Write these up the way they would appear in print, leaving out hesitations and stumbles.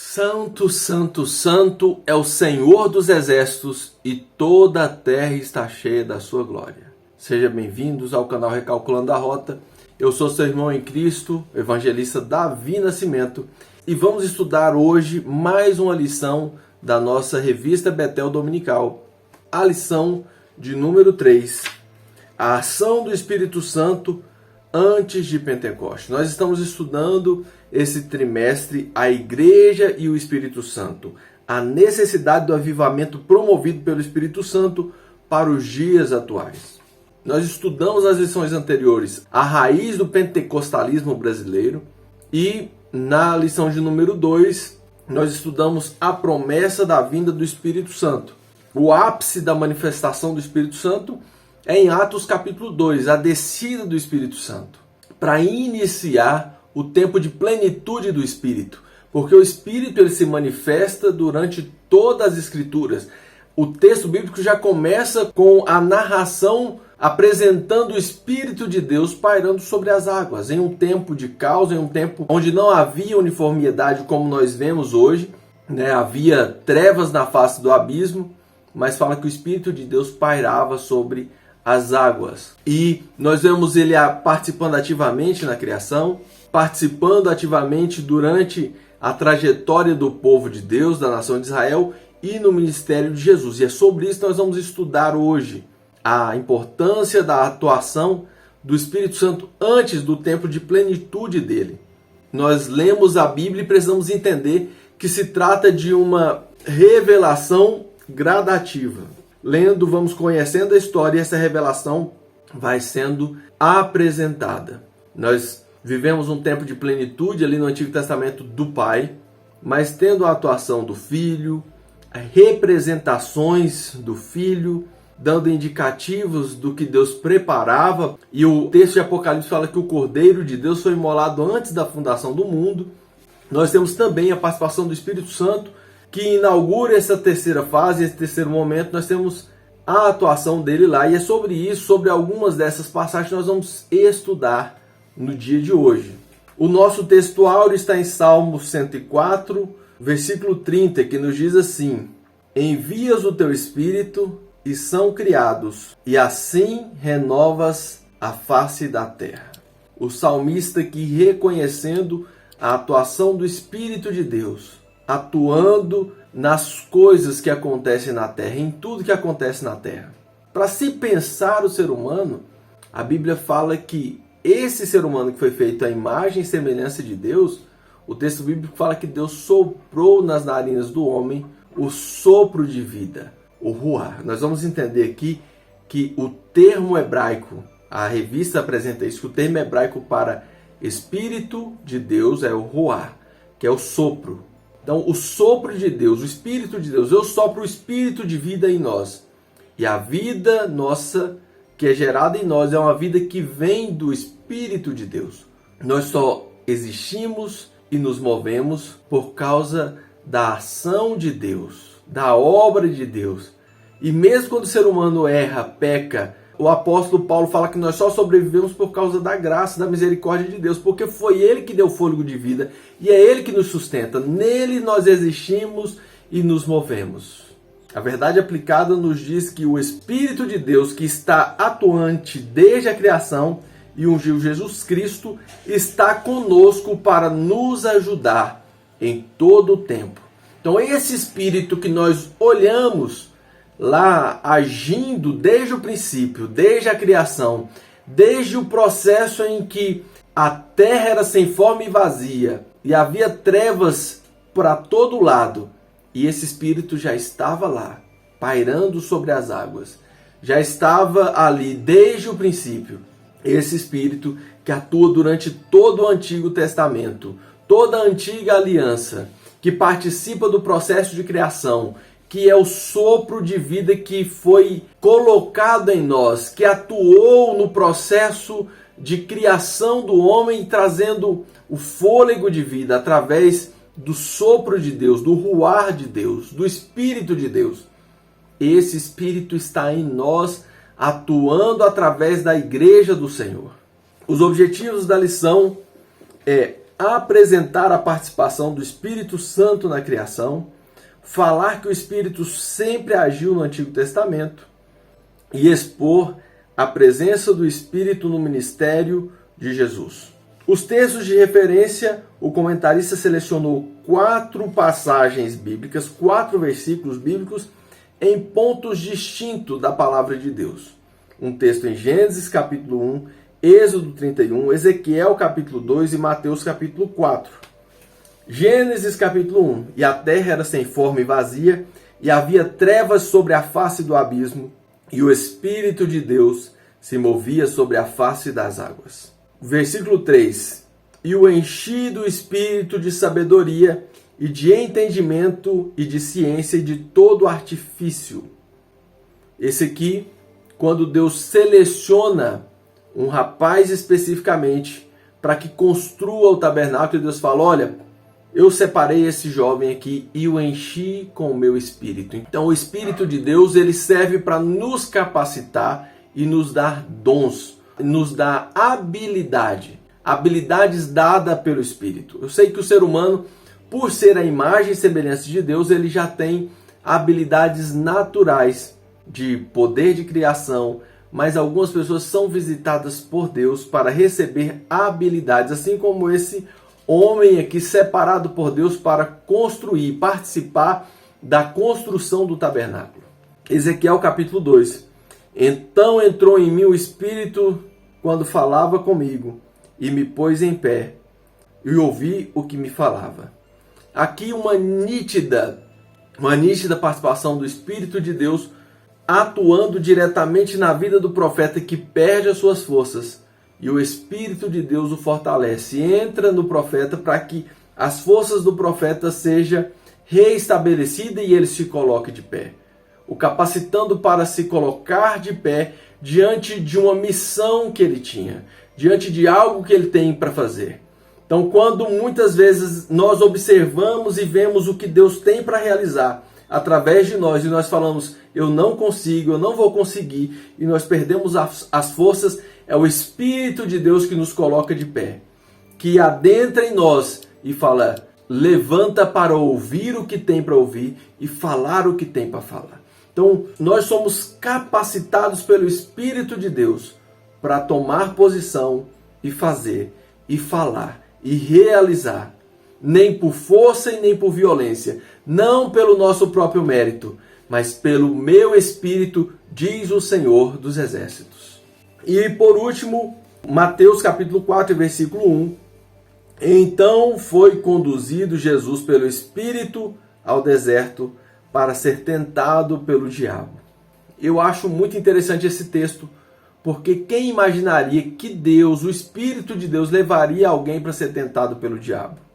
Santo, santo, santo é o Senhor dos exércitos e toda a terra está cheia da sua glória. Sejam bem-vindos ao canal Recalculando a Rota. Eu sou seu irmão em Cristo, evangelista Davi Nascimento, e vamos estudar hoje mais uma lição da nossa revista Betel Dominical, a lição de número 3, a ação do Espírito Santo antes de Pentecostes. Nós estamos estudando esse trimestre a Igreja e o Espírito Santo, a necessidade do avivamento promovido pelo Espírito Santo para os dias atuais. Nós estudamos nas lições anteriores a raiz do pentecostalismo brasileiro e na lição de número 2 nós estudamos a promessa da vinda do Espírito Santo. O ápice da manifestação do Espírito Santo é em Atos capítulo 2, a descida do Espírito Santo, para iniciar o tempo de plenitude do Espírito, porque o Espírito ele se manifesta durante todas as Escrituras. O texto bíblico já começa com a narração apresentando o Espírito de Deus pairando sobre as águas, em um tempo de caos, em um tempo onde não havia uniformidade como nós vemos hoje, havia trevas na face do abismo, mas fala que o Espírito de Deus pairava sobre as águas. E nós vemos ele participando ativamente na criação, participando ativamente durante a trajetória do povo de Deus, da nação de Israel e no ministério de Jesus. E é sobre isso que nós vamos estudar hoje, a importância da atuação do Espírito Santo antes do tempo de plenitude dele. Nós lemos a Bíblia e precisamos entender que se trata de uma revelação gradativa. Lendo, vamos conhecendo a história e essa revelação vai sendo apresentada. Nós vivemos um tempo de plenitude ali no Antigo Testamento do Pai, mas tendo a atuação do Filho, representações do Filho, dando indicativos do que Deus preparava. E o texto de Apocalipse fala que o Cordeiro de Deus foi imolado antes da fundação do mundo. Nós temos também a participação do Espírito Santo, que inaugura essa terceira fase, esse terceiro momento. Nós temos a atuação dele lá, e é sobre isso, sobre algumas dessas passagens, nós vamos estudar no dia de hoje. O nosso texto áureo está em Salmo 104, versículo 30, que nos diz assim: envias o teu Espírito e são criados, e assim renovas a face da terra. O salmista aqui reconhecendo a atuação do Espírito de Deus, atuando nas coisas que acontecem na terra, em tudo que acontece na terra. Para se pensar o ser humano, a Bíblia fala que esse ser humano que foi feito à imagem e semelhança de Deus, o texto bíblico fala que Deus soprou nas narinas do homem o sopro de vida, o ruar. Nós vamos entender aqui que o termo hebraico, a revista apresenta isso, que o termo hebraico para Espírito de Deus é o ruar, que é o sopro. Então, o sopro de Deus, o Espírito de Deus, eu sopro o Espírito de vida em nós. E a vida nossa, que é gerada em nós, é uma vida que vem do Espírito de Deus. Nós só existimos e nos movemos por causa da ação de Deus, da obra de Deus. E mesmo quando o ser humano erra, peca, o apóstolo Paulo fala que nós só sobrevivemos por causa da graça, da misericórdia de Deus, porque foi Ele que deu fôlego de vida e é Ele que nos sustenta. Nele nós existimos e nos movemos. A verdade aplicada nos diz que o Espírito de Deus, que está atuante desde a criação e ungiu Jesus Cristo, está conosco para nos ajudar em todo o tempo. Então esse Espírito que nós olhamos lá agindo desde o princípio, desde a criação, desde o processo em que a terra era sem forma e vazia e havia trevas para todo lado, e esse Espírito já estava lá, pairando sobre as águas, já estava ali desde o princípio. Esse Espírito que atua durante todo o Antigo Testamento, toda a antiga aliança, que participa do processo de criação, que é o sopro de vida que foi colocado em nós, que atuou no processo de criação do homem, trazendo o fôlego de vida através do sopro de Deus, do ruar de Deus, do Espírito de Deus. Esse Espírito está em nós, atuando através da Igreja do Senhor. Os objetivos da lição é apresentar a participação do Espírito Santo na criação, falar que o Espírito sempre agiu no Antigo Testamento e expor a presença do Espírito no ministério de Jesus. Os textos de referência, o comentarista selecionou 4 passagens bíblicas, 4 versículos bíblicos em pontos distintos da palavra de Deus. Um texto em Gênesis capítulo 1, Êxodo 31, Ezequiel capítulo 2 e Mateus capítulo 4. Gênesis capítulo 1. E a terra era sem forma e vazia, e havia trevas sobre a face do abismo, e o Espírito de Deus se movia sobre a face das águas. Versículo 3. E o enchi do espírito de sabedoria e de entendimento e de ciência e de todo artifício. Esse aqui, quando Deus seleciona um rapaz especificamente para que construa o tabernáculo, Deus fala, olha, eu separei esse jovem aqui e o enchi com o meu espírito. Então o Espírito de Deus, ele serve para nos capacitar e nos dar dons, nos dar habilidades dadas pelo Espírito. Eu sei que o ser humano, por ser a imagem e semelhança de Deus, ele já tem habilidades naturais de poder de criação, mas algumas pessoas são visitadas por Deus para receber habilidades, assim como esse homem aqui separado por Deus para construir, participar da construção do tabernáculo. Ezequiel capítulo 2. Então entrou em mim o Espírito quando falava comigo e me pôs em pé e ouvi o que me falava. Aqui uma nítida participação do Espírito de Deus atuando diretamente na vida do profeta que perde as suas forças, e o Espírito de Deus o fortalece, entra no profeta para que as forças do profeta sejam reestabelecidas e ele se coloque de pé, o capacitando para se colocar de pé diante de uma missão que ele tinha, diante de algo que ele tem para fazer. Então, quando muitas vezes nós observamos e vemos o que Deus tem para realizar através de nós, e nós falamos, eu não consigo, eu não vou conseguir, e nós perdemos as forças, é o Espírito de Deus que nos coloca de pé, que adentra em nós e fala, levanta para ouvir o que tem para ouvir e falar o que tem para falar. Então, nós somos capacitados pelo Espírito de Deus para tomar posição e fazer, e falar, e realizar, nem por força e nem por violência, não pelo nosso próprio mérito, mas pelo meu Espírito, diz o Senhor dos Exércitos. E por último, Mateus capítulo 4, versículo 1. Então foi conduzido Jesus pelo Espírito ao deserto para ser tentado pelo diabo. Eu acho muito interessante esse texto, porque quem imaginaria que Deus, o Espírito de Deus, levaria alguém para ser tentado pelo diabo?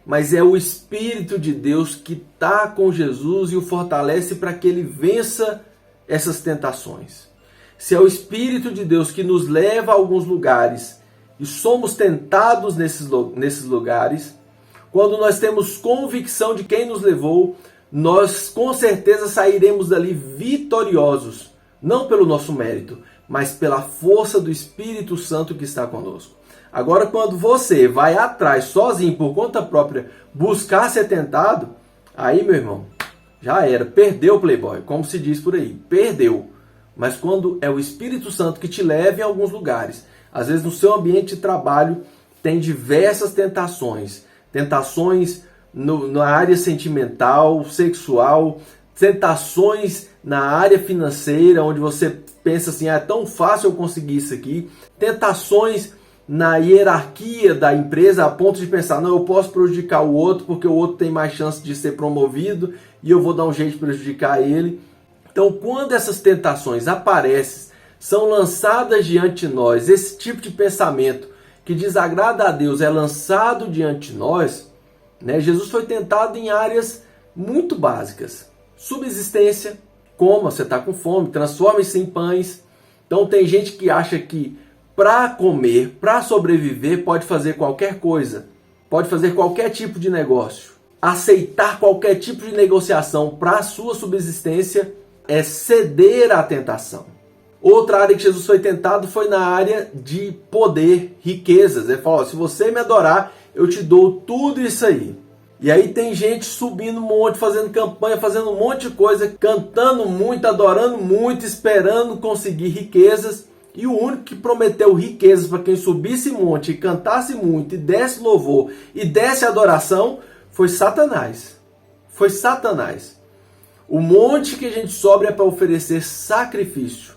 Mas é o Espírito de Deus que está com Jesus e o fortalece para que ele vença essas tentações. Se é o Espírito de Deus que nos leva a alguns lugares e somos tentados nesses lugares, quando nós temos convicção de quem nos levou, nós com certeza sairemos dali vitoriosos, não pelo nosso mérito, mas pela força do Espírito Santo que está conosco. Agora, quando você vai atrás, sozinho, por conta própria, buscar ser tentado, aí, meu irmão, já era, perdeu o Playboy, como se diz por aí, perdeu. Mas quando é o Espírito Santo que te leva em alguns lugares, às vezes no seu ambiente de trabalho tem diversas tentações na área sentimental, sexual, tentações na área financeira, onde você pensa assim, é tão fácil eu conseguir isso aqui, tentações na hierarquia da empresa, a ponto de pensar, não, eu posso prejudicar o outro, porque o outro tem mais chance de ser promovido, e eu vou dar um jeito de prejudicar ele. Então, quando essas tentações aparecem, são lançadas diante de nós, esse tipo de pensamento que desagrada a Deus é lançado diante de nós, né? Jesus foi tentado em áreas muito básicas. Subsistência, coma, você está com fome, transforme-se em pães. Então tem gente que acha que para comer, para sobreviver, pode fazer qualquer coisa, pode fazer qualquer tipo de negócio. Aceitar qualquer tipo de negociação para a sua subsistência é ceder à tentação. Outra área que Jesus foi tentado foi na área de poder, riquezas. Ele falou, se você me adorar, eu te dou tudo isso aí. E aí tem gente subindo um monte, fazendo campanha, fazendo um monte de coisa, cantando muito, adorando muito, esperando conseguir riquezas. E o único que prometeu riquezas para quem subisse monte, e cantasse muito, e desse louvor, e desse adoração, foi Satanás. Foi Satanás. O monte que a gente sobe é para oferecer sacrifício.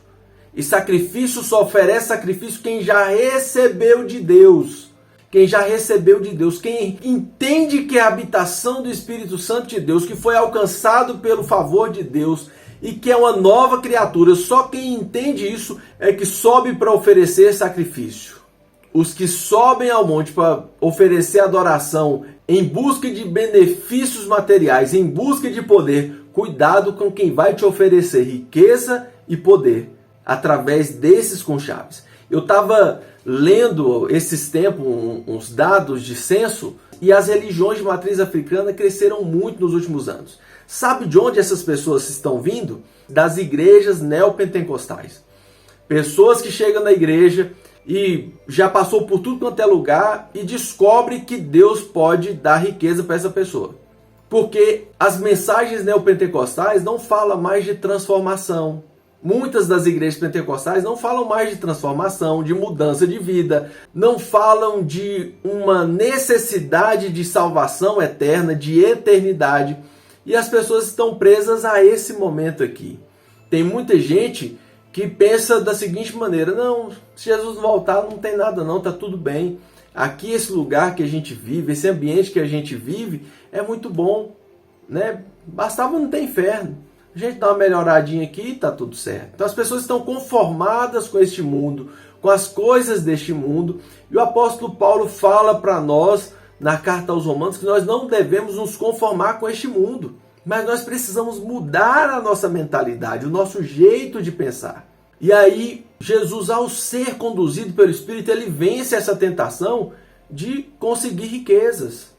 E sacrifício só oferece sacrifício quem já recebeu de Deus. Quem já recebeu de Deus, quem entende que é a habitação do Espírito Santo de Deus, que foi alcançado pelo favor de Deus e que é uma nova criatura, só quem entende isso é que sobe para oferecer sacrifício. Os que sobem ao monte para oferecer adoração em busca de benefícios materiais, em busca de poder, cuidado com quem vai te oferecer riqueza e poder através desses conchaves. Eu estava lendo esses tempos uns dados de censo e as religiões de matriz africana cresceram muito nos últimos anos. Sabe de onde essas pessoas estão vindo? Das igrejas neopentecostais. Pessoas que chegam na igreja e já passou por tudo quanto é lugar e descobre que Deus pode dar riqueza para essa pessoa. Porque as mensagens neopentecostais não falam mais de transformação. Muitas das igrejas pentecostais não falam mais de transformação, de mudança de vida, não falam de uma necessidade de salvação eterna, de eternidade. E as pessoas estão presas a esse momento aqui. Tem muita gente que pensa da seguinte maneira: não, se Jesus voltar não tem nada não, tá tudo bem. Aqui esse lugar que a gente vive, esse ambiente que a gente vive é muito bom, né? Bastava não ter inferno. A gente dá uma melhoradinha aqui e está tudo certo. Então as pessoas estão conformadas com este mundo, com as coisas deste mundo. E o apóstolo Paulo fala para nós, na carta aos Romanos, que nós não devemos nos conformar com este mundo. Mas nós precisamos mudar a nossa mentalidade, o nosso jeito de pensar. E aí, Jesus, ao ser conduzido pelo Espírito, ele vence essa tentação de conseguir riquezas,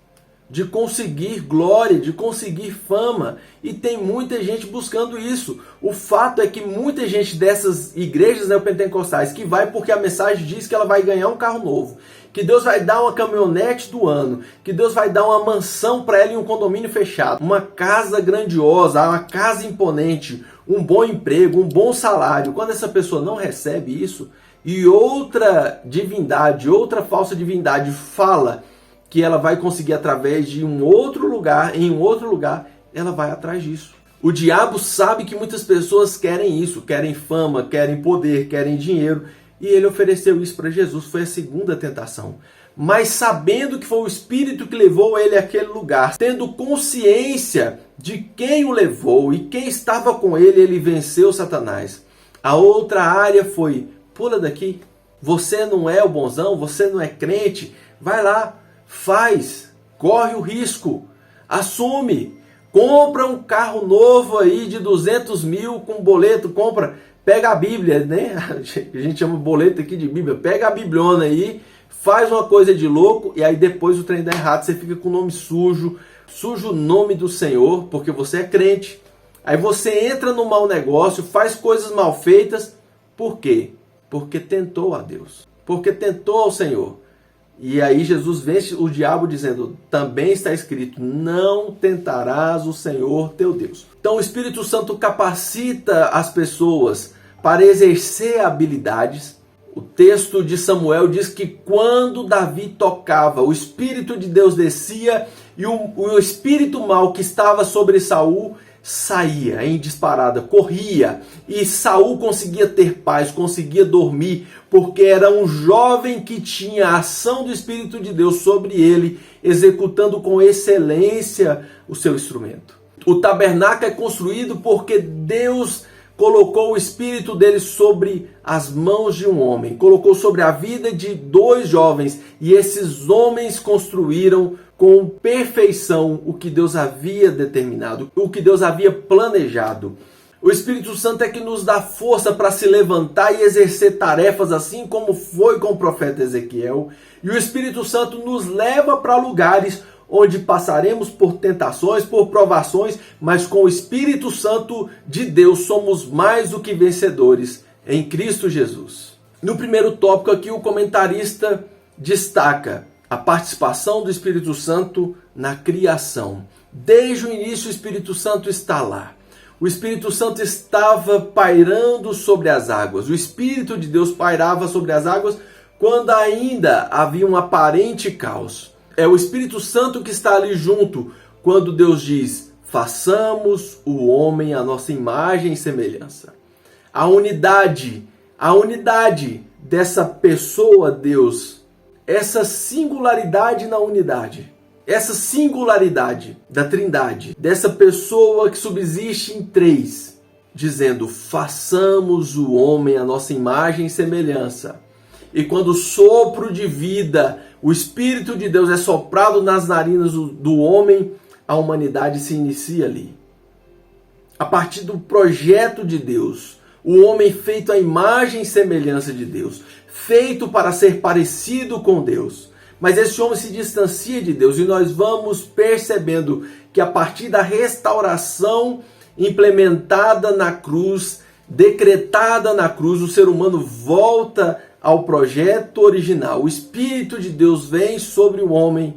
de conseguir glória, de conseguir fama. E tem muita gente buscando isso. O fato é que muita gente dessas igrejas neopentecostais que vai porque a mensagem diz que ela vai ganhar um carro novo, que Deus vai dar uma caminhonete do ano, que Deus vai dar uma mansão para ela em um condomínio fechado, uma casa grandiosa, uma casa imponente, um bom emprego, um bom salário. Quando essa pessoa não recebe isso e outra divindade, outra falsa divindade fala que ela vai conseguir através de um outro lugar, em um outro lugar, ela vai atrás disso. O diabo sabe que muitas pessoas querem isso, querem fama, querem poder, querem dinheiro, e ele ofereceu isso para Jesus, foi a segunda tentação. Mas sabendo que foi o Espírito que levou ele àquele lugar, tendo consciência de quem o levou e quem estava com ele, ele venceu Satanás. A outra área foi: pula daqui, você não é o bonzão, você não é crente, vai lá, faz, corre o risco, assume, compra um carro novo aí de 200 mil com boleto, pega a Bíblia, né? A gente chama boleto aqui de Bíblia, pega a Bibliona aí, faz uma coisa de louco e aí depois o trem dá errado, você fica com o nome sujo, suja o nome do Senhor, porque você é crente. Aí você entra no mau negócio, faz coisas mal feitas, por quê? Porque tentou a Deus, porque tentou ao Senhor. E aí Jesus vence o diabo dizendo: também está escrito, não tentarás o Senhor teu Deus. Então o Espírito Santo capacita as pessoas para exercer habilidades. O texto de Samuel diz que quando Davi tocava, o Espírito de Deus descia e o espírito mau que estava sobre Saul saía em disparada, corria, e Saul conseguia ter paz, conseguia dormir, porque era um jovem que tinha a ação do Espírito de Deus sobre ele, executando com excelência o seu instrumento. O tabernáculo é construído porque Deus colocou o Espírito dele sobre as mãos de um homem, colocou sobre a vida de dois jovens, e esses homens construíram com perfeição o que Deus havia determinado, o que Deus havia planejado. O Espírito Santo é que nos dá força para se levantar e exercer tarefas, assim como foi com o profeta Ezequiel. E o Espírito Santo nos leva para lugares onde passaremos por tentações, por provações, mas com o Espírito Santo de Deus somos mais do que vencedores em Cristo Jesus. No primeiro tópico aqui, o comentarista destaca a participação do Espírito Santo na criação. Desde o início o Espírito Santo está lá. O Espírito Santo estava pairando sobre as águas. O Espírito de Deus pairava sobre as águas quando ainda havia um aparente caos. É o Espírito Santo que está ali junto quando Deus diz: façamos o homem à nossa imagem e semelhança. A unidade dessa pessoa, Deus, essa singularidade na unidade, essa singularidade da Trindade, dessa pessoa que subsiste em três, dizendo: façamos o homem à nossa imagem e semelhança. E quando o sopro de vida, o Espírito de Deus é soprado nas narinas do homem, a humanidade se inicia ali. A partir do projeto de Deus, o homem feito à imagem e semelhança de Deus, feito para ser parecido com Deus. Mas esse homem se distancia de Deus e nós vamos percebendo que a partir da restauração implementada na cruz, decretada na cruz, o ser humano volta ao projeto original. O Espírito de Deus vem sobre o homem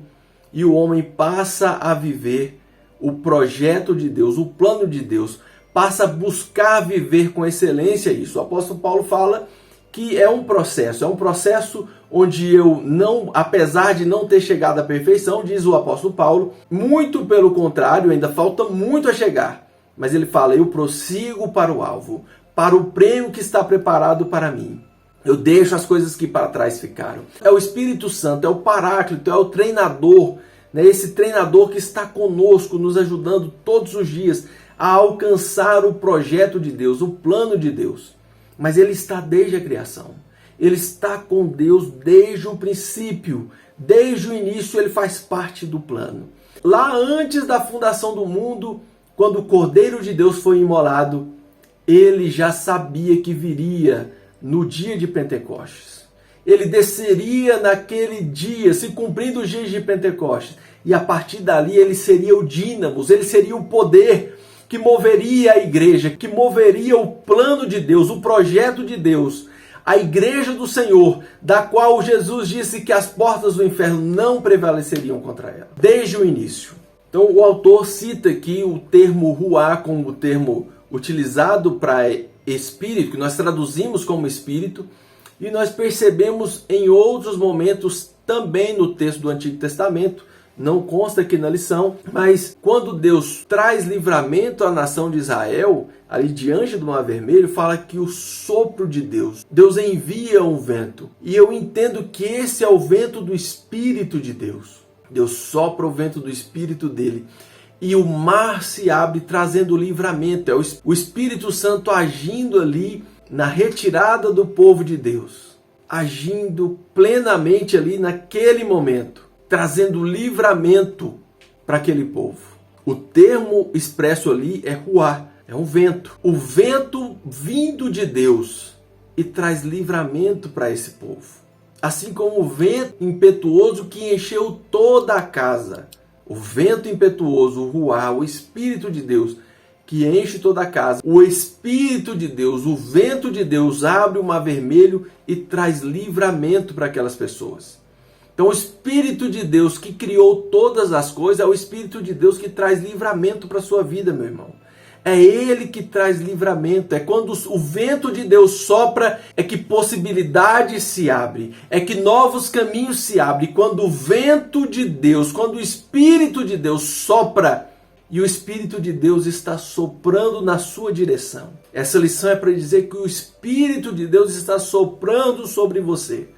e o homem passa a viver o projeto de Deus, o plano de Deus, passa a buscar viver com excelência isso. O apóstolo Paulo fala que é um processo onde eu não, apesar de não ter chegado à perfeição, diz o apóstolo Paulo, muito pelo contrário, ainda falta muito a chegar. Mas ele fala: eu prossigo para o alvo, para o prêmio que está preparado para mim. Eu deixo as coisas que para trás ficaram. É o Espírito Santo, é o Paráclito, é o treinador, né? Esse treinador que está conosco, nos ajudando todos os dias a alcançar o projeto de Deus, o plano de Deus. Mas ele está desde a criação. Ele está com Deus desde o princípio. Desde o início ele faz parte do plano. Lá antes da fundação do mundo, quando o Cordeiro de Deus foi imolado, ele já sabia que viria no dia de Pentecostes. Ele desceria naquele dia, se cumprindo os dias de Pentecostes. E a partir dali ele seria o dínamos, ele seria o poder que moveria a igreja, que moveria o plano de Deus, o projeto de Deus. A igreja do Senhor, da qual Jesus disse que as portas do inferno não prevaleceriam contra ela, desde o início. Então o autor cita aqui o termo ruá como o termo utilizado para espírito, que nós traduzimos como espírito, e nós percebemos em outros momentos também no texto do Antigo Testamento, não consta aqui na lição, mas quando Deus traz livramento à nação de Israel, ali diante do Mar Vermelho, fala que o sopro de Deus, Deus envia um vento, e eu entendo que esse é o vento do Espírito de Deus. Deus sopra o vento do Espírito dele, e o mar se abre trazendo livramento. É o Espírito Santo agindo ali na retirada do povo de Deus, agindo plenamente ali naquele momento, trazendo livramento para aquele povo. O termo expresso ali é ruá, é um vento. O vento vindo de Deus e traz livramento para esse povo. Assim como o vento impetuoso que encheu toda a casa. O vento impetuoso, o ruá, o Espírito de Deus que enche toda a casa. O Espírito de Deus, o vento de Deus abre o Mar Vermelho e traz livramento para aquelas pessoas. Então o Espírito de Deus que criou todas as coisas é o Espírito de Deus que traz livramento para a sua vida, meu irmão. É Ele que traz livramento. É quando o vento de Deus sopra, é que possibilidades se abrem, é que novos caminhos se abrem. Quando o vento de Deus, quando o Espírito de Deus sopra, e o Espírito de Deus está soprando na sua direção. Essa lição é para dizer que o Espírito de Deus está soprando sobre você,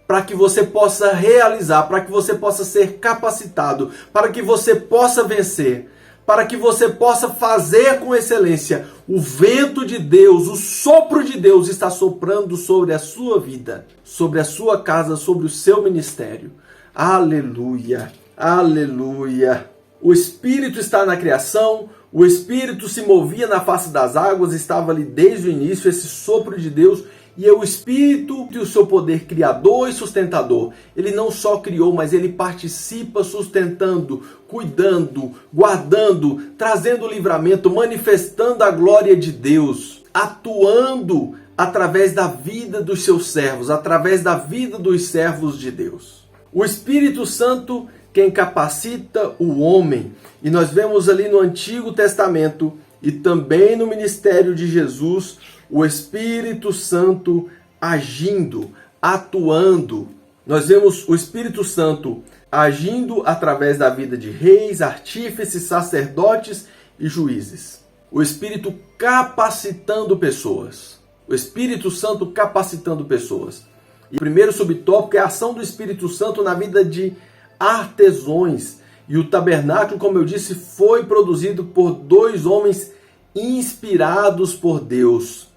para que você possa realizar, para que você possa ser capacitado, para que você possa vencer, para que você possa fazer com excelência. O vento de Deus, o sopro de Deus está soprando sobre a sua vida, sobre a sua casa, sobre o seu ministério. Aleluia, aleluia. O Espírito está na criação, o Espírito se movia na face das águas, estava ali desde o início, esse sopro de Deus. E é o Espírito e o seu poder criador e sustentador. Ele não só criou, mas ele participa sustentando, cuidando, guardando, trazendo livramento, manifestando a glória de Deus, atuando através da vida dos seus servos, através da vida dos servos de Deus. O Espírito Santo quem capacita o homem. E nós vemos ali no Antigo Testamento e também no ministério de Jesus, o Espírito Santo agindo, atuando. Nós vemos o Espírito Santo agindo através da vida de reis, artífices, sacerdotes e juízes. O Espírito capacitando pessoas. O Espírito Santo capacitando pessoas. E o primeiro subtópico é a ação do Espírito Santo na vida de artesãos. E o tabernáculo, como eu disse, foi produzido por 2 homens inspirados por Deus.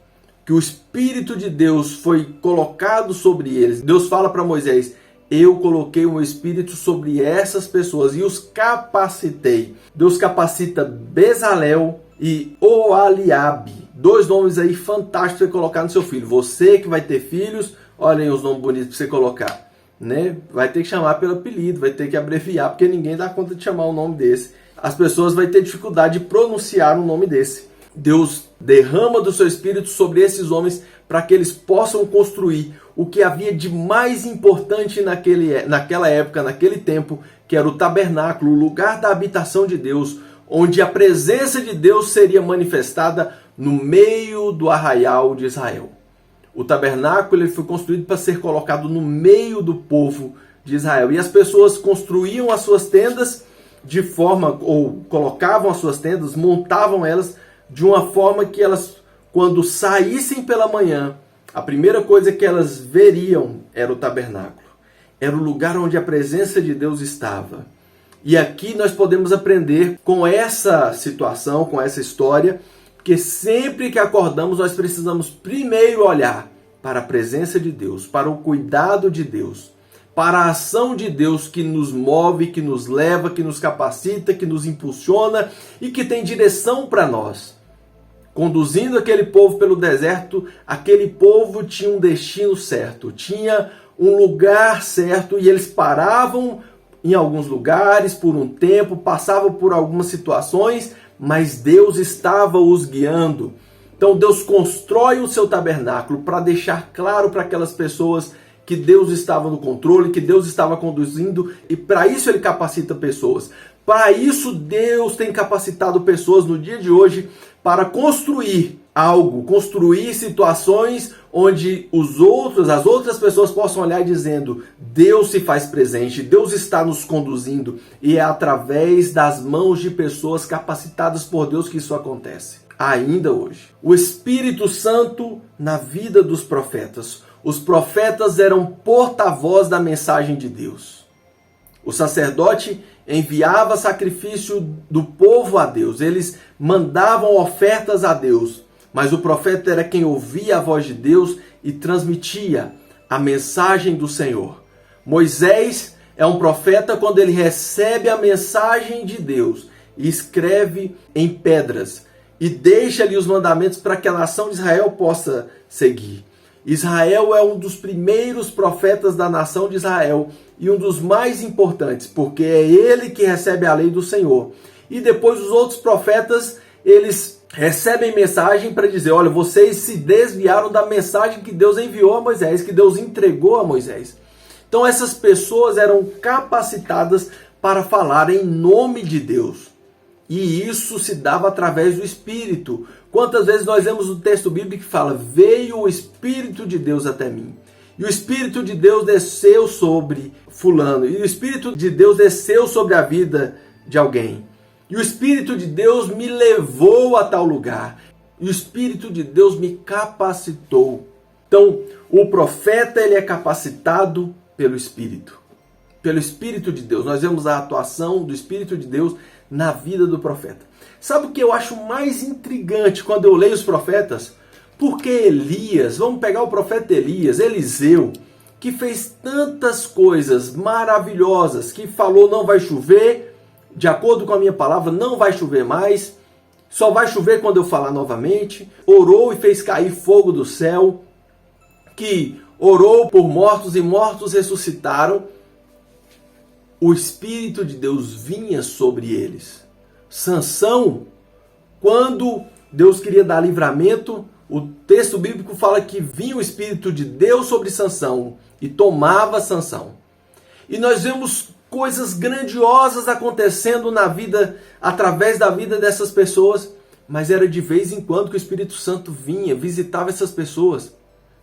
Que o Espírito de Deus foi colocado sobre eles. Deus fala para Moisés: eu coloquei o meu Espírito sobre essas pessoas e os capacitei. Deus capacita Bezalel e Oholiabe. 2 nomes aí fantásticos para você colocar no seu filho. Você que vai ter filhos, olhem os nomes bonitos para você colocar. Né? Vai ter que chamar pelo apelido, vai ter que abreviar, porque ninguém dá conta de chamar um nome desse. As pessoas vão ter dificuldade de pronunciar um nome desse. Deus derrama do seu Espírito sobre esses homens para que eles possam construir o que havia de mais importante naquela época, naquele tempo, que era o tabernáculo, o lugar da habitação de Deus, onde a presença de Deus seria manifestada no meio do arraial de Israel. O tabernáculo ele foi construído para ser colocado no meio do povo de Israel. E as pessoas construíam as suas tendas de forma, ou colocavam as suas tendas, montavam elas de uma forma que elas, quando saíssem pela manhã, a primeira coisa que elas veriam era o tabernáculo. Era o lugar onde a presença de Deus estava. E aqui nós podemos aprender com essa situação, com essa história, que sempre que acordamos nós precisamos primeiro olhar para a presença de Deus, para o cuidado de Deus, para a ação de Deus que nos move, que nos leva, que nos capacita, que nos impulsiona e que tem direção para nós. Conduzindo aquele povo pelo deserto, aquele povo tinha um destino certo, tinha um lugar certo e eles paravam em alguns lugares por um tempo, passavam por algumas situações, mas Deus estava os guiando. Então Deus constrói o seu tabernáculo para deixar claro para aquelas pessoas que Deus estava no controle, que Deus estava conduzindo, e para isso ele capacita pessoas. Para isso Deus tem capacitado pessoas no dia de hoje para construir algo, construir situações onde as outras pessoas possam olhar dizendo: Deus se faz presente, Deus está nos conduzindo, e é através das mãos de pessoas capacitadas por Deus que isso acontece. Ainda hoje, o Espírito Santo na vida dos profetas. Os profetas eram porta-voz da mensagem de Deus. O sacerdote enviava sacrifício do povo a Deus. Eles mandavam ofertas a Deus. Mas o profeta era quem ouvia a voz de Deus e transmitia a mensagem do Senhor. Moisés é um profeta quando ele recebe a mensagem de Deus e escreve em pedras e deixa ali os mandamentos para que a nação de Israel possa seguir. Israel é um dos primeiros profetas da nação de Israel e um dos mais importantes, porque é ele que recebe a lei do Senhor. E depois os outros profetas, eles recebem mensagem para dizer: olha, vocês se desviaram da mensagem que Deus enviou a Moisés, que Deus entregou a Moisés. Então essas pessoas eram capacitadas para falar em nome de Deus. E isso se dava através do Espírito. Quantas vezes nós lemos o texto bíblico que fala: veio o Espírito de Deus até mim. E o Espírito de Deus desceu sobre fulano. E o Espírito de Deus desceu sobre a vida de alguém. E o Espírito de Deus me levou a tal lugar. E o Espírito de Deus me capacitou. Então, o profeta ele é capacitado pelo Espírito. Pelo Espírito de Deus. Nós vemos a atuação do Espírito de Deus na vida do profeta. Sabe o que eu acho mais intrigante quando eu leio os profetas? Porque Elias, vamos pegar o profeta Elias, Eliseu, que fez tantas coisas maravilhosas, que falou: não vai chover, de acordo com a minha palavra, não vai chover mais, só vai chover quando eu falar novamente. Orou e fez cair fogo do céu, que orou por mortos e mortos ressuscitaram. O Espírito de Deus vinha sobre eles. Sansão, quando Deus queria dar livramento, o texto bíblico fala que vinha o Espírito de Deus sobre Sansão e tomava Sansão. E nós vemos coisas grandiosas acontecendo na vida, através da vida dessas pessoas, mas era de vez em quando que o Espírito Santo vinha, visitava essas pessoas.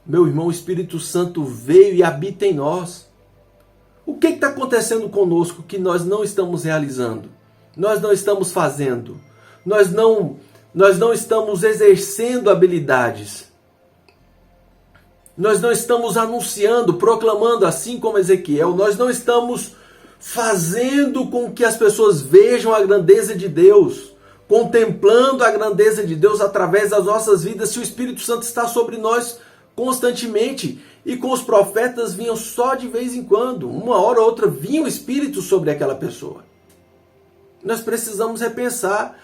Meu irmão, o Espírito Santo veio e habita em nós. O que está acontecendo conosco que nós não estamos realizando? Nós não estamos fazendo. Nós não estamos exercendo habilidades. Nós não estamos anunciando, proclamando, assim como Ezequiel. Nós não estamos fazendo com que as pessoas vejam a grandeza de Deus, contemplando a grandeza de Deus através das nossas vidas, se o Espírito Santo está sobre nós constantemente. E com os profetas vinham só de vez em quando, uma hora ou outra vinha o Espírito sobre aquela pessoa. Nós precisamos repensar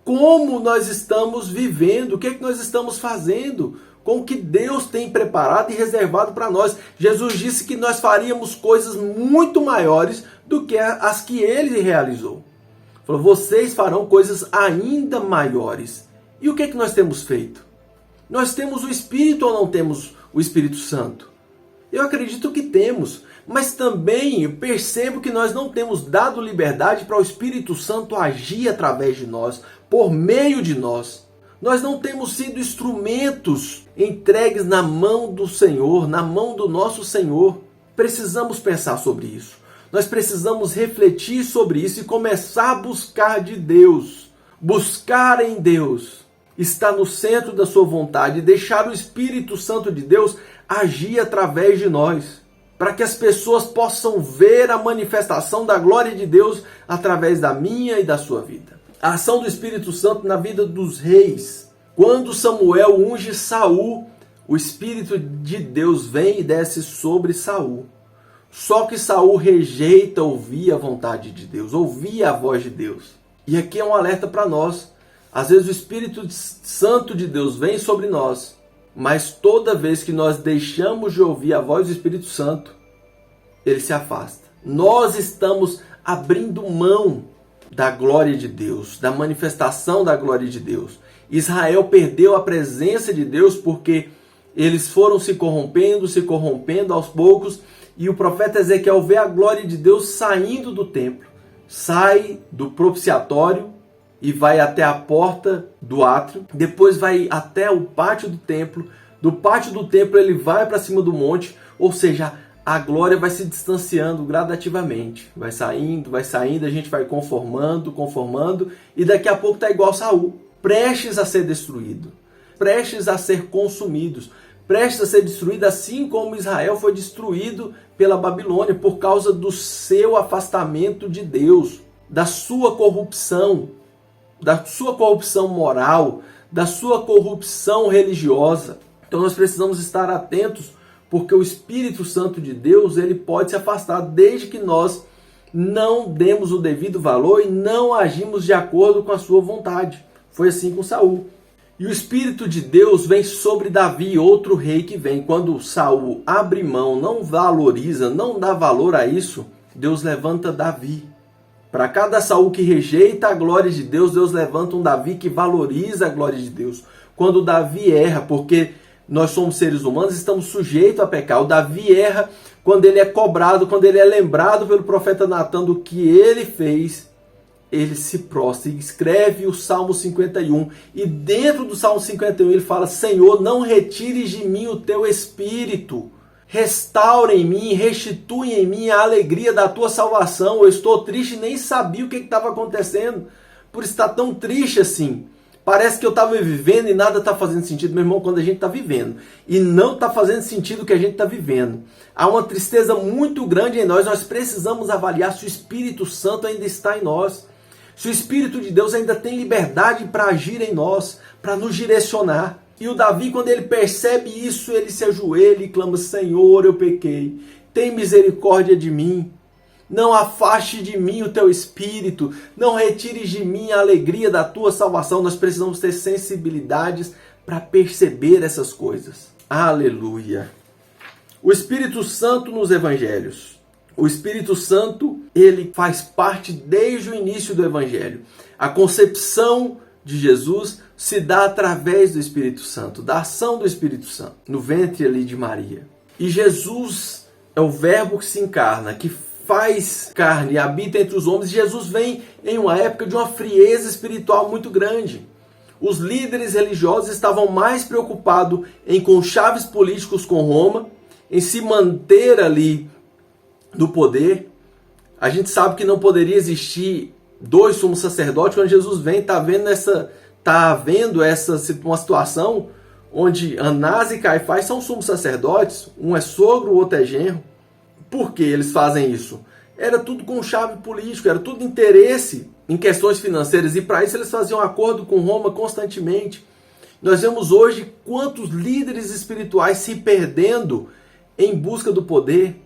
como nós estamos vivendo, o que é que nós estamos fazendo com o que Deus tem preparado e reservado para nós. Jesus disse que nós faríamos coisas muito maiores do que as que Ele realizou. Falou, vocês farão coisas ainda maiores. E o que é que nós temos feito? Nós temos o Espírito ou não temos o Espírito Santo? Eu acredito que temos, mas também percebo que nós não temos dado liberdade para o Espírito Santo agir através de nós, por meio de nós. Nós não temos sido instrumentos entregues na mão do Senhor, na mão do nosso Senhor. Precisamos pensar sobre isso. Nós precisamos refletir sobre isso e começar a buscar de Deus. Buscar em Deus. Estar no centro da sua vontade e deixar o Espírito Santo de Deus agir através de nós. Para que as pessoas possam ver a manifestação da glória de Deus através da minha e da sua vida. A ação do Espírito Santo na vida dos reis. Quando Samuel unge Saul, o Espírito de Deus vem e desce sobre Saul. Só que Saul rejeita ouvir a vontade de Deus, ouvir a voz de Deus. E aqui é um alerta para nós. Às vezes o Espírito Santo de Deus vem sobre nós, mas toda vez que nós deixamos de ouvir a voz do Espírito Santo, ele se afasta. Nós estamos abrindo mão da glória de Deus, da manifestação da glória de Deus. Israel perdeu a presença de Deus porque eles foram se corrompendo aos poucos, e o profeta Ezequiel vê a glória de Deus saindo do templo. Sai do propiciatório e vai até a porta do átrio, depois vai até o pátio do templo. Do pátio do templo ele vai para cima do monte, ou seja, a glória vai se distanciando gradativamente. Vai saindo, a gente vai conformando, e daqui a pouco está igual Saul, prestes a ser destruído, prestes a ser consumidos, prestes a ser destruído, assim como Israel foi destruído pela Babilônia, por causa do seu afastamento de Deus, da sua corrupção moral, da sua corrupção religiosa. Então nós precisamos estar atentos, porque o Espírito Santo de Deus, ele pode se afastar desde que nós não demos o devido valor e não agimos de acordo com a sua vontade. Foi assim com Saul. E o Espírito de Deus vem sobre Davi, outro rei que vem. Quando Saul abre mão, não valoriza, não dá valor a isso, Deus levanta Davi. Para cada Saul que rejeita a glória de Deus, Deus levanta um Davi que valoriza a glória de Deus. Quando Davi erra, porque nós somos seres humanos, estamos sujeitos a pecar. O Davi erra quando ele é cobrado, quando ele é lembrado pelo profeta Natan do que ele fez. Ele se prostra e escreve o Salmo 51. E dentro do Salmo 51 ele fala: Senhor, não retires de mim o teu espírito. Restaura em mim, restitui em mim a alegria da tua salvação. Eu estou triste e nem sabia o que estava acontecendo por estar tão triste assim. Parece que eu estava vivendo e nada está fazendo sentido. Meu irmão, quando a gente está vivendo e não está fazendo sentido o que a gente está vivendo, há uma tristeza muito grande em nós. Nós precisamos avaliar se o Espírito Santo ainda está em nós. Se o Espírito de Deus ainda tem liberdade para agir em nós, para nos direcionar. E o Davi, quando ele percebe isso, ele se ajoelha e clama: Senhor, eu pequei, tem misericórdia de mim. Não afaste de mim o teu espírito, não retires de mim a alegria da tua salvação. Nós precisamos ter sensibilidades para perceber essas coisas. Aleluia! O Espírito Santo nos evangelhos. O Espírito Santo, ele faz parte desde o início do evangelho. A concepção de Jesus se dá através do Espírito Santo, da ação do Espírito Santo, no ventre ali de Maria. E Jesus é o verbo que se encarna, que faz carne e habita entre os homens. Jesus vem em uma época de uma frieza espiritual muito grande. Os líderes religiosos estavam mais preocupados em conchaves políticos com Roma, em se manter ali no poder. A gente sabe que não poderia existir dois sumos sacerdotes. Quando Jesus vem, está havendo uma situação onde Anás e Caifás são sumos sacerdotes, um é sogro, o outro é genro. Por que eles fazem isso? Era tudo com chave político, era tudo interesse em questões financeiras, e para isso eles faziam acordo com Roma constantemente. Nós vemos hoje quantos líderes espirituais se perdendo em busca do poder,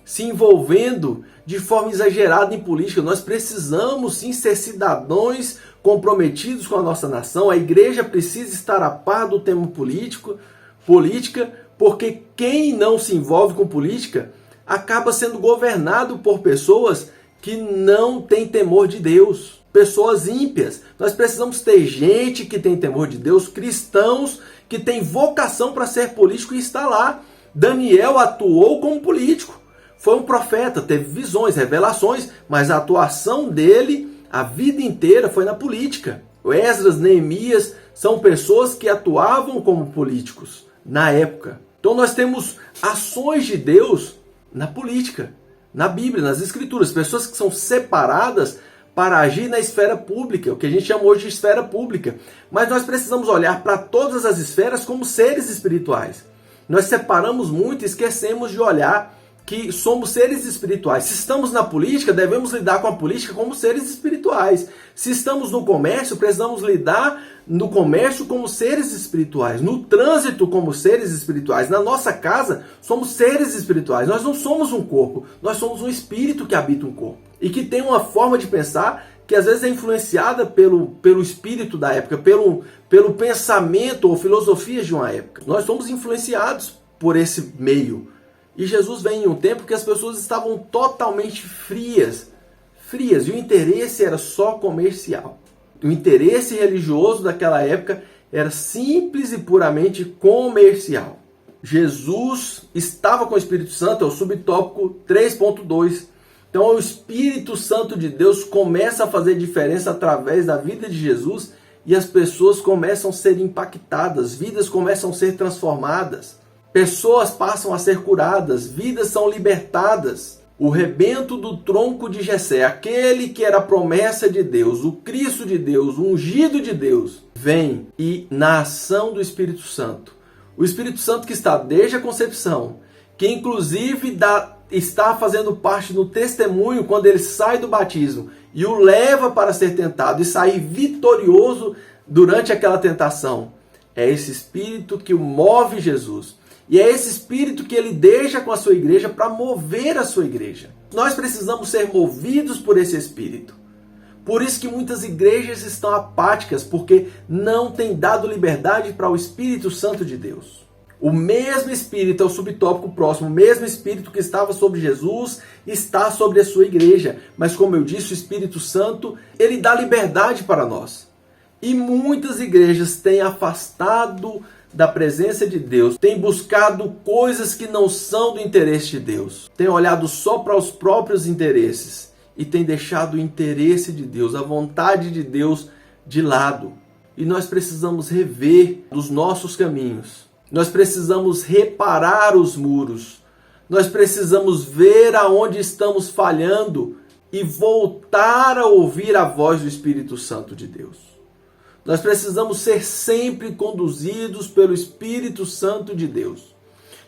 se envolvendo de forma exagerada em política. Nós precisamos sim ser cidadãos comprometidos com a nossa nação. A igreja precisa estar a par do tema política, porque quem não se envolve com política acaba sendo governado por pessoas que não têm temor de Deus, pessoas ímpias. Nós precisamos ter gente que tem temor de Deus, cristãos que têm vocação para ser político e está lá. Daniel atuou como político, foi um profeta, teve visões, revelações, mas a atuação dele a vida inteira foi na política. O Esdras, Neemias são pessoas que atuavam como políticos na época. Então nós temos ações de Deus na política, na Bíblia, nas Escrituras, pessoas que são separadas para agir na esfera pública, o que a gente chama hoje de esfera pública. Mas nós precisamos olhar para todas as esferas como seres espirituais. Nós separamos muito e esquecemos de olhar que somos seres espirituais. Se estamos na política, devemos lidar com a política como seres espirituais. Se estamos no comércio, precisamos lidar no comércio como seres espirituais. No trânsito como seres espirituais. Na nossa casa, somos seres espirituais. Nós não somos um corpo, nós somos um espírito que habita um corpo. E que tem uma forma de pensar que às vezes é influenciada pelo espírito da época, pelo pensamento ou filosofias de uma época. Nós somos influenciados por esse meio. E Jesus vem em um tempo que as pessoas estavam totalmente frias, e o interesse era só comercial. O interesse religioso daquela época era simples e puramente comercial. Jesus estava com o Espírito Santo, é o subtópico 3.2. Então o Espírito Santo de Deus começa a fazer diferença através da vida de Jesus e as pessoas começam a ser impactadas, vidas começam a ser transformadas. Pessoas passam a ser curadas, vidas são libertadas. O rebento do tronco de Jessé, aquele que era a promessa de Deus, o Cristo de Deus, o ungido de Deus, vem e na ação do Espírito Santo. O Espírito Santo que está desde a concepção, que inclusive está fazendo parte do testemunho quando ele sai do batismo e o leva para ser tentado e sair vitorioso durante aquela tentação. É esse Espírito que o move Jesus. E é esse Espírito que ele deixa com a sua igreja para mover a sua igreja. Nós precisamos ser movidos por esse Espírito. Por isso que muitas igrejas estão apáticas, porque não têm dado liberdade para o Espírito Santo de Deus. O mesmo Espírito, é o subtópico próximo, o mesmo Espírito que estava sobre Jesus está sobre a sua igreja. Mas como eu disse, o Espírito Santo, ele dá liberdade para nós. E muitas igrejas têm afastado da presença de Deus, tem buscado coisas que não são do interesse de Deus, tem olhado só para os próprios interesses e tem deixado o interesse de Deus, a vontade de Deus de lado. E nós precisamos rever os nossos caminhos, nós precisamos reparar os muros, nós precisamos ver aonde estamos falhando e voltar a ouvir a voz do Espírito Santo de Deus. Nós precisamos ser sempre conduzidos pelo Espírito Santo de Deus.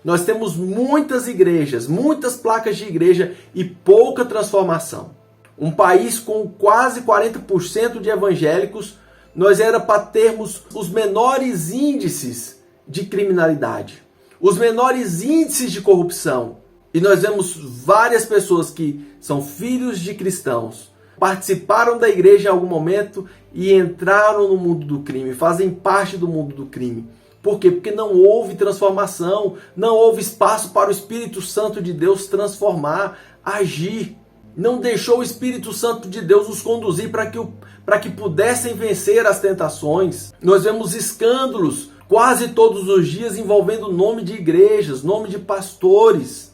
Nós temos muitas igrejas, muitas placas de igreja e pouca transformação. Um país com quase 40% de evangélicos, nós era para termos os menores índices de criminalidade, os menores índices de corrupção. E nós vemos várias pessoas que são filhos de cristãos, participaram da igreja em algum momento e entraram no mundo do crime, fazem parte do mundo do crime. Por quê? Porque não houve transformação, não houve espaço para o Espírito Santo de Deus transformar, agir. Não deixou o Espírito Santo de Deus os conduzir para que pudessem vencer as tentações. Nós vemos escândalos quase todos os dias envolvendo o nome de igrejas, nome de pastores.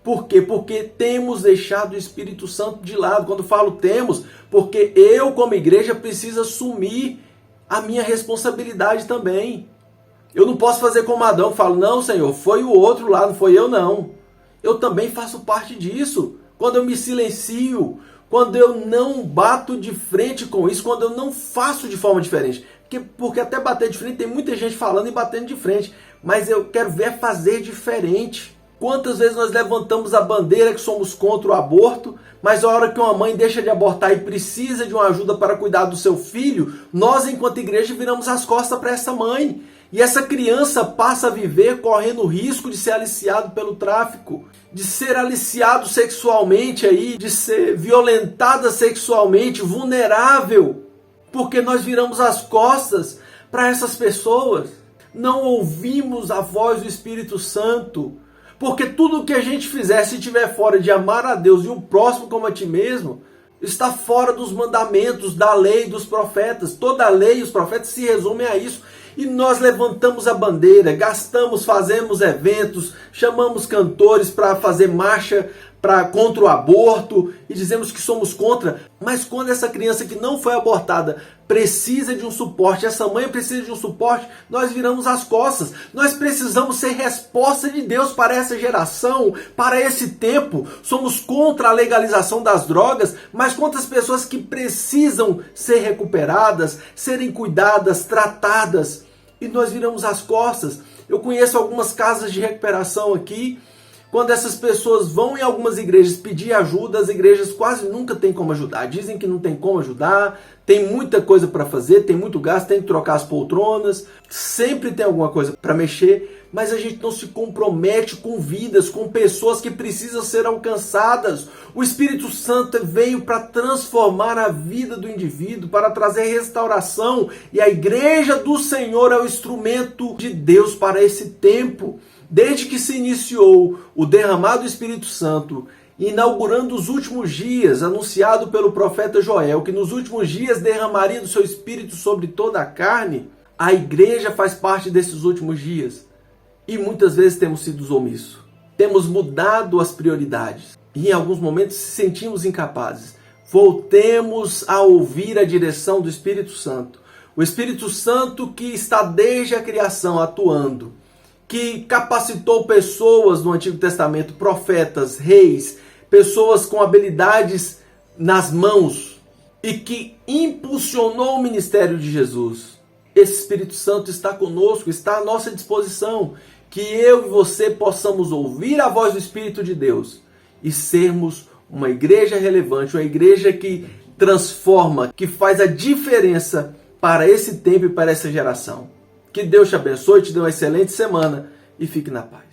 Por quê? Porque temos deixado o Espírito Santo de lado. Quando falo temos, porque eu como igreja preciso assumir a minha responsabilidade também. Eu não posso fazer como Adão, falo, não, Senhor, foi o outro lá, não foi eu não. Eu também faço parte disso. Quando eu me silencio, quando eu não bato de frente com isso, quando eu não faço de forma diferente. Porque até bater de frente, tem muita gente falando e batendo de frente, mas eu quero ver fazer diferente. Quantas vezes nós levantamos a bandeira que somos contra o aborto, mas a hora que uma mãe deixa de abortar e precisa de uma ajuda para cuidar do seu filho, nós, enquanto igreja, viramos as costas para essa mãe. E essa criança passa a viver correndo o risco de ser aliciado pelo tráfico, de ser aliciado sexualmente, de ser violentada sexualmente, vulnerável, porque nós viramos as costas para essas pessoas. Não ouvimos a voz do Espírito Santo. Porque tudo o que a gente fizer, se estiver fora de amar a Deus e o próximo como a ti mesmo, está fora dos mandamentos, da lei, dos profetas. Toda a lei e os profetas se resumem a isso. E nós levantamos a bandeira, gastamos, fazemos eventos, chamamos cantores para fazer marcha contra o aborto e dizemos que somos contra. Mas quando essa criança que não foi abortada precisa de um suporte, essa mãe precisa de um suporte, nós viramos as costas. Nós precisamos ser resposta de Deus para essa geração, para esse tempo. Somos contra a legalização das drogas, mas contra as pessoas que precisam ser recuperadas, serem cuidadas, tratadas. E nós viramos as costas. Eu conheço algumas casas de recuperação aqui. Quando essas pessoas vão em algumas igrejas pedir ajuda, as igrejas quase nunca têm como ajudar. Dizem que não tem como ajudar, tem muita coisa para fazer, tem muito gasto, tem que trocar as poltronas, sempre tem alguma coisa para mexer, mas a gente não se compromete com vidas, com pessoas que precisam ser alcançadas. O Espírito Santo veio para transformar a vida do indivíduo, para trazer restauração, e a igreja do Senhor é o instrumento de Deus para esse tempo. Desde que se iniciou o derramado do Espírito Santo, inaugurando os últimos dias, anunciado pelo profeta Joel, que nos últimos dias derramaria do seu Espírito sobre toda a carne, a igreja faz parte desses últimos dias. E muitas vezes temos sido omissos. Temos mudado as prioridades. E em alguns momentos se sentimos incapazes. Voltemos a ouvir a direção do Espírito Santo. O Espírito Santo que está desde a criação atuando, que capacitou pessoas no Antigo Testamento, profetas, reis, pessoas com habilidades nas mãos e que impulsionou o ministério de Jesus. Esse Espírito Santo está conosco, está à nossa disposição, que eu e você possamos ouvir a voz do Espírito de Deus e sermos uma igreja relevante, uma igreja que transforma, que faz a diferença para esse tempo e para essa geração. Que Deus te abençoe, te dê uma excelente semana e fique na paz.